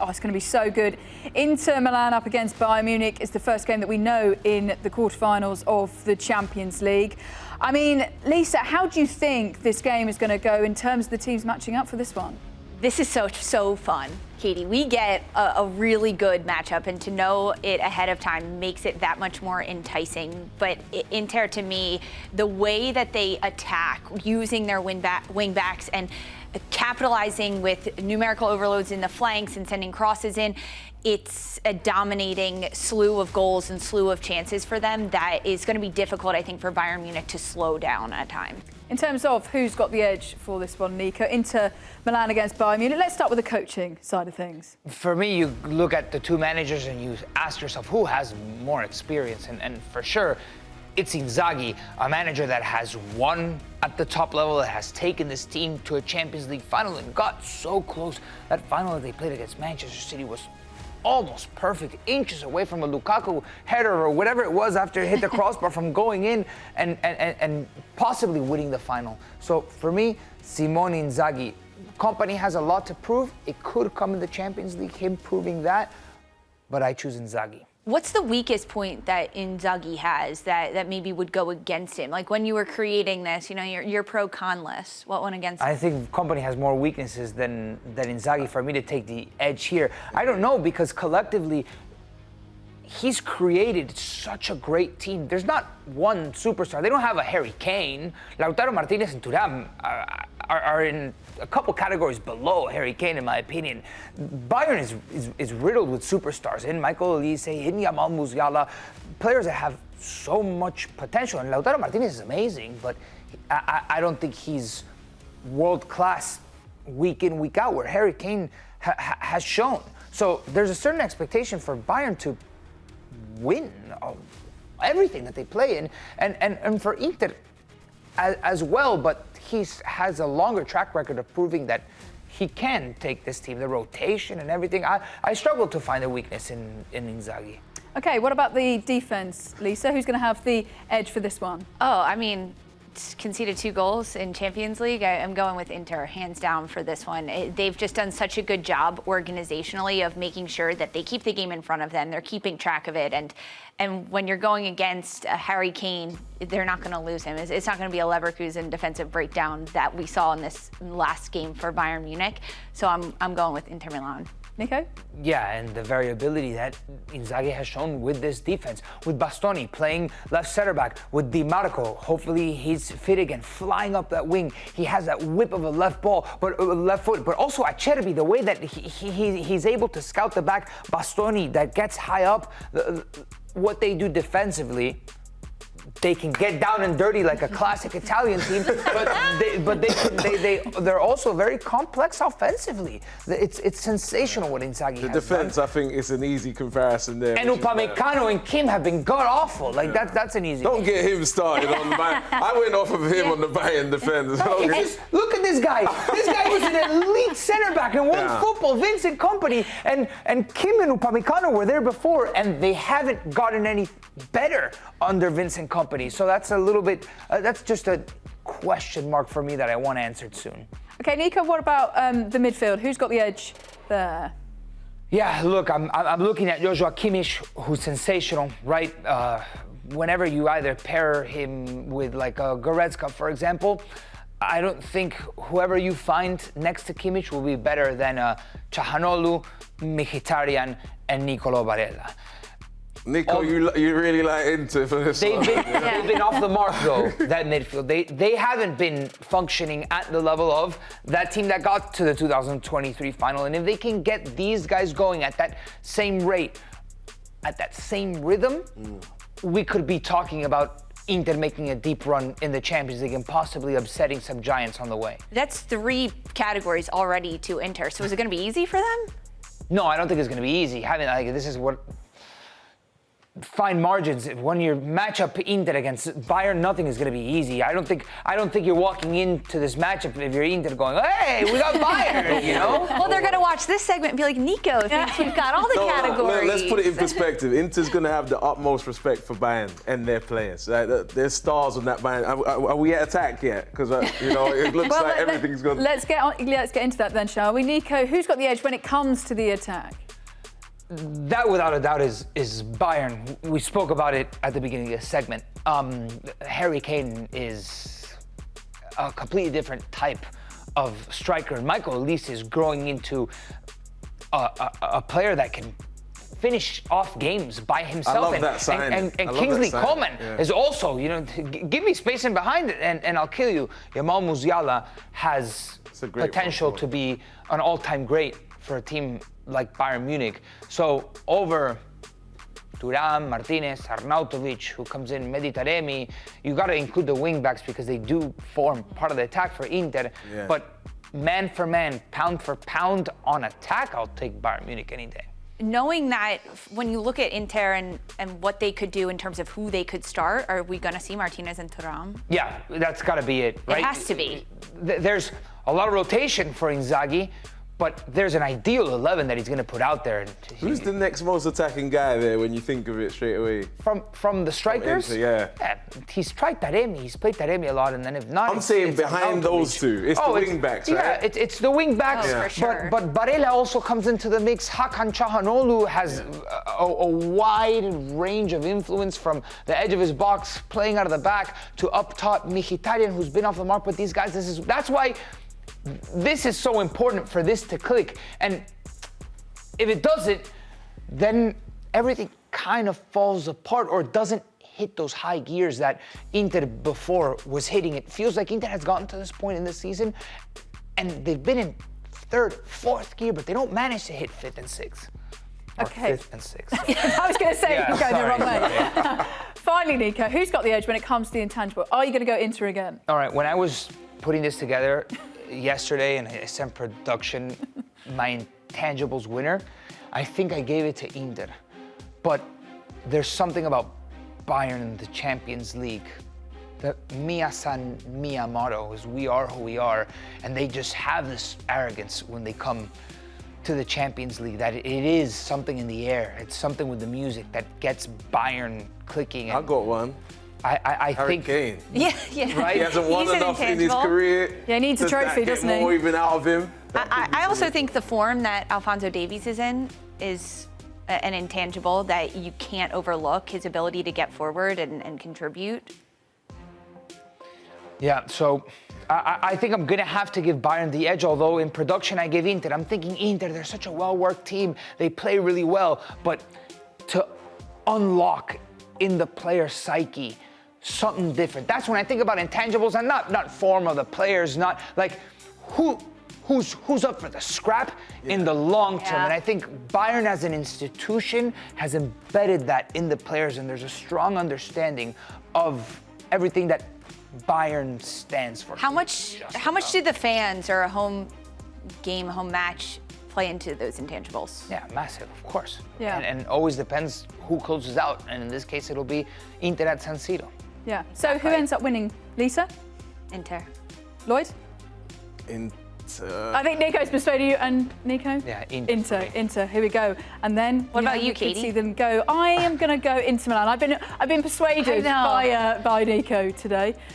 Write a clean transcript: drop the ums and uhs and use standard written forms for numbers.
Oh, it's going to be so good. Inter Milan up against Bayern Munich is the first game that we know in the quarterfinals of the Champions League. I mean, Lisa, how do you think this game is going to go in terms of the teams matching up for this one? This is so fun, Katie. We get a really good matchup, and to know it ahead of time makes it that much more enticing. But Inter, to me, the way that they attack, using their wing backs and capitalizing with numerical overloads in the flanks and sending crosses in, it's a dominating slew of goals and slew of chances for them that is going to be difficult, I think, for Bayern Munich to slow down at times. In terms of who's got the edge for this one, Nico, Inter Milan against Bayern Munich, let's start with the coaching side of things. For me, you look at the two managers and you ask yourself who has more experience, and for sure, it's Inzaghi, a manager that has won at the top level, that has taken this team to a Champions League final and got so close. That final that they played against Manchester City was almost perfect, inches away from a Lukaku header or whatever it was after it hit the crossbar from going in and possibly winning the final. So for me, Simone Inzaghi, Kompany has a lot to prove. It could come in the Champions League, him proving that, but I choose Inzaghi. What's the weakest point that Inzaghi has that maybe would go against him? Like when you were creating this, you know, your pro-con list, what went against him? I think Kompany has more weaknesses than Inzaghi for me to take the edge here. I don't know, because collectively, he's created such a great team. There's not one superstar. They don't have a Harry Kane. Lautaro Martinez and Thuram are in a couple categories below Harry Kane, in my opinion. Bayern is riddled with superstars in Michael Olise, in Yamal Musiala, players that have so much potential. And Lautaro Martinez is amazing, but I don't think he's world-class week in, week out, where Harry Kane has shown. So there's a certain expectation for Bayern to win everything that they play in, and for Inter as well, but he has a longer track record of proving that he can take this team, the rotation and everything. I struggle to find a weakness in Inzaghi. Okay, what about the defense, Lisa? Who's going to have the edge for this one? Oh, I mean, conceded 2 goals in Champions League. I'm going with Inter, hands down, for this one. They've just done such a good job organizationally of making sure that they keep the game in front of them. They're keeping track of it. And when you're going against Harry Kane, they're not going to lose him. It's not going to be a Leverkusen defensive breakdown that we saw in this last game for Bayern Munich. So I'm going with Inter Milan. Nico? Yeah, and the variability that Inzaghi has shown with this defense, with Bastoni playing left center back, with Di Marco, hopefully he's fit again, flying up that wing. He has that whip of a left foot, but also Acerbi, the way that he's able to scout the back, Bastoni that gets high up, what they do defensively. They can get down and dirty like a classic Italian team, but they're also very complex offensively. It's sensational what Inzaghi has The defense, done. I think, is an easy comparison there. And Upamecano and Kim have been god-awful. Like, that's an easy Don't one. get him started on the Bayern. I went off of him on the Bayern defense. Look at this guy. This guy was an elite center back and won football. Vincent Kompany and Kim and Upamecano were there before, and they haven't gotten any better under Vincent Kompany. So that's a little bit, that's just a question mark for me that I want answered soon. Okay, Nico, what about the midfield? Who's got the edge there? Yeah, look, I'm looking at Joshua Kimmich, who's sensational, right? Whenever you either pair him with like a Goretzka, for example, I don't think whoever you find next to Kimmich will be better than Çalhanoğlu, Mkhitaryan, and Nicolo Barella. Nico, you really like Inter for this one. They've been off the mark, though, that midfield. They haven't been functioning at the level of that team that got to the 2023 final. And if they can get these guys going at that same rate, at that same rhythm, we could be talking about Inter making a deep run in the Champions League and possibly upsetting some giants on the way. That's 3 categories already to Inter. So is it going to be easy for them? No, I don't think it's going to be easy. This is what fine margins. When you match up Inter against Bayern, nothing is going to be easy. I don't think you're walking into this matchup if you're Inter going, hey, we got Bayern, you know? Well, they're going to watch this segment and be like, Nico thinks we've got all the categories. Let's put it in perspective. Inter's going to have the utmost respect for Bayern and their players. They're stars on that Bayern. Are we at attack yet? Because it looks Well, like everything's gone. Let's get into that then, shall we? Nico, who's got the edge when it comes to the attack? That, without a doubt, is Bayern. We spoke about it at the beginning of the segment. Harry Kane is a completely different type of striker. And Michael Olise is growing into a player that can finish off games by himself. I love that sign. And Kingsley Coman is also, give me space in behind it and I'll kill you. Jamal Musiala has potential to be an all-time great for a team like Bayern Munich. So over Thuram, Martinez, Arnautovic, who comes in, Mehdi Taremi, you got to include the wing backs because they do form part of the attack for Inter. Yeah. But man for man, pound for pound on attack, I'll take Bayern Munich any day. Knowing that when you look at Inter and what they could do in terms of who they could start, are we going to see Martinez and Thuram? Yeah, that's got to be it, right? It has to be. There's a lot of rotation for Inzaghi, but there's an ideal 11 that he's going to put out there. Who's the next most attacking guy there when you think of it straight away? From the strikers? Yeah. He's tried Taremi. He's played Taremi a lot, and then if not, I'm saying it's behind those two. It's the wing backs, right? Yeah, it's the wing backs. For sure. But Barella also comes into the mix. Hakan Çalhanoğlu has a wide range of influence from the edge of his box, playing out of the back, to up top Mkhitaryan, who's been off the mark. But these guys, that's why this is so important for this to click. And if it doesn't, then everything kind of falls apart or doesn't hit those high gears that Inter before was hitting. It feels like Inter has gotten to this point in the season and they've been in third, fourth gear, but they don't manage to hit fifth and sixth. Or fifth and sixth. I was going to say you're going the wrong way. Finally, Nico, who's got the edge when it comes to the intangible? Are you going to go Inter again? All right, when I was putting this together yesterday and I sent production my intangibles winner, I think I gave it to Inter. But there's something about Bayern in the Champions League. The Mia San Mia motto is we are who we are, and they just have this arrogance when they come to the Champions League that it is something in the air. It's something with the music that gets Bayern clicking. I got one. I Harry think Kane. Yeah. Right? He hasn't won He's an enough in his intangible. career. Yeah, he needs a Does that trophy, get doesn't he? more even out of him? I also think the form that Alphonso Davies is in is an intangible that you can't overlook, his ability to get forward and contribute. Yeah, so I think I'm going to have to give Bayern the edge, although in production I give Inter. I'm thinking Inter, they're such a well-worked team. They play really well, but to unlock in the player psyche something different. That's when I think about intangibles and not form of the players, not like who's up for the scrap in the long term. Yeah. And I think Bayern as an institution has embedded that in the players, and there's a strong understanding of everything that Bayern stands for. How much did the fans or a home match play into those intangibles? Yeah, massive, of course. Yeah. And always depends who closes out. And in this case, it'll be Inter at San Siro. Yeah. So who ends up winning? Lisa? Inter. Lloyd? I think Nico's persuaded you, and Nico? Yeah, Inter. Inter. Here we go. And then What about you, we can Katie? see them go. I am going to go Inter Milan. I've been persuaded by Nico today.